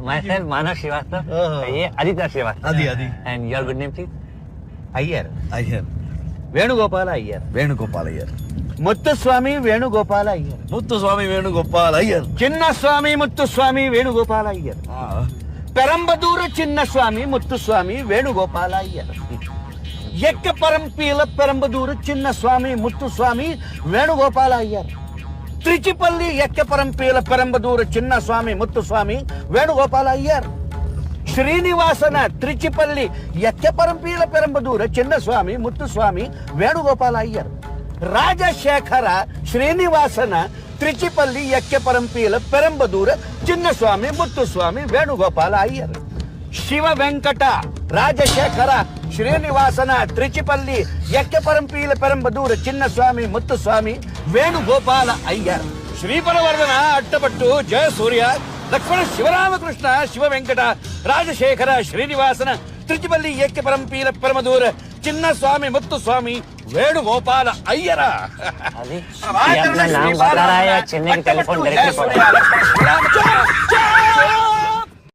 Myself, Manav Srivastava. ये Aditya Srivastava. Adi. And your good name, please? Iyer. Venugopal Iyer. Venugopal Iyer. Muthuswamy Venugopal Iyer. Muthuswamy Venugopal Iyer. Chinnaswamy Muthuswamy Venugopal Iyer. ಪೆರಂಬದೂರು Chinnaswamy Muthuswamy Venugopal Iyer. ಎಕ್ಕ ಪರಂಪೀಲ ಪೆರಂಬದೂರು ಚಿನ್ನಸ್ವಾಮಿ ಮುತ್ತುಸ್ವಾಮಿ ವೇಣುಗೋಪಾಲ ಅಯ್ಯರ್. ತ್ರಿಚಿಪಲ್ಲಿ ಎಕ್ಕ ಪರಂಪೀಲ ಪೆರಂಬದೂರು ಚಿನ್ನಸ್ವಾಮಿ ಮುತ್ತುಸ್ವಾಮಿ ವೇಣುಗೋಪಾಲ ಅಯ್ಯರ್. ಶ್ರೀನಿವಾಸನ ತ್ರಿಚಿಪಲ್ಲಿ ಎಕ್ಕೆ ಪರಂಪೀಲ ಪೆರಂಬದೂರು ಚಿನ್ನಸ್ವಾಮಿ ಮುತ್ತುಸ್ವಾಮಿ ವೇಣುಗೋಪಾಲ ಅಯ್ಯರ್. ರಾಜಶೇಖರ ಶ್ರೀನಿವಾಸನ ತ್ರಿಚಿಪಲ್ಲಿ ಎಕ್ಕೆ ಪರಂಪೀಲ ಪೆರಂಬದೂರು ಚಿನ್ನಸ್ವಾಮಿ ಮುತ್ತುಸ್ವಾಮಿ ವೇಣುಗೋಪಾಲ ಅಯ್ಯರ್. ಶಿವ ವೆಂಕಟ ರಾಜಶೇಖರ ಶ್ರೀನಿವಾಸನ ತ್ರಿಚಿಪಲ್ಲಿ ಎಕ್ಕೆ ಪರಂಪೀಲ ಪೆರಂಬದೂರು ಚಿನ್ನಸ್ವಾಮಿ ಮುತ್ತುಸ್ವಾಮಿ ವೇಣುಗೋಪಾಲ ಅಯ್ಯರ್. ಶ್ರೀಪರವರ್ಧನ ಅಟ್ಟಪಟ್ಟು ಜಯಸೂರ್ಯ ಲಕ್ಷ್ಮಣ ಶಿವರಾಮಕೃಷ್ಣ ಶಿವ ವೆಂಕಟ ರಾಜಶೇಖರ ಶ್ರೀನಿವಾಸನ ತ್ರಿಚಿಪಲ್ಲಿ ಎಕ್ಕೆ ಪರಂಪೀಲ ಪರಮದೂರ ಚಿನ್ನಸ್ವಾಮಿ ಮುತ್ತುಸ್ವಾಮಿ ವೇಣುಗೋಪಾಲ ಅಯ್ಯರ. अभी ये अपना नाम बता रहा है या चेन्नई की टेलीफोन डायरेक्टली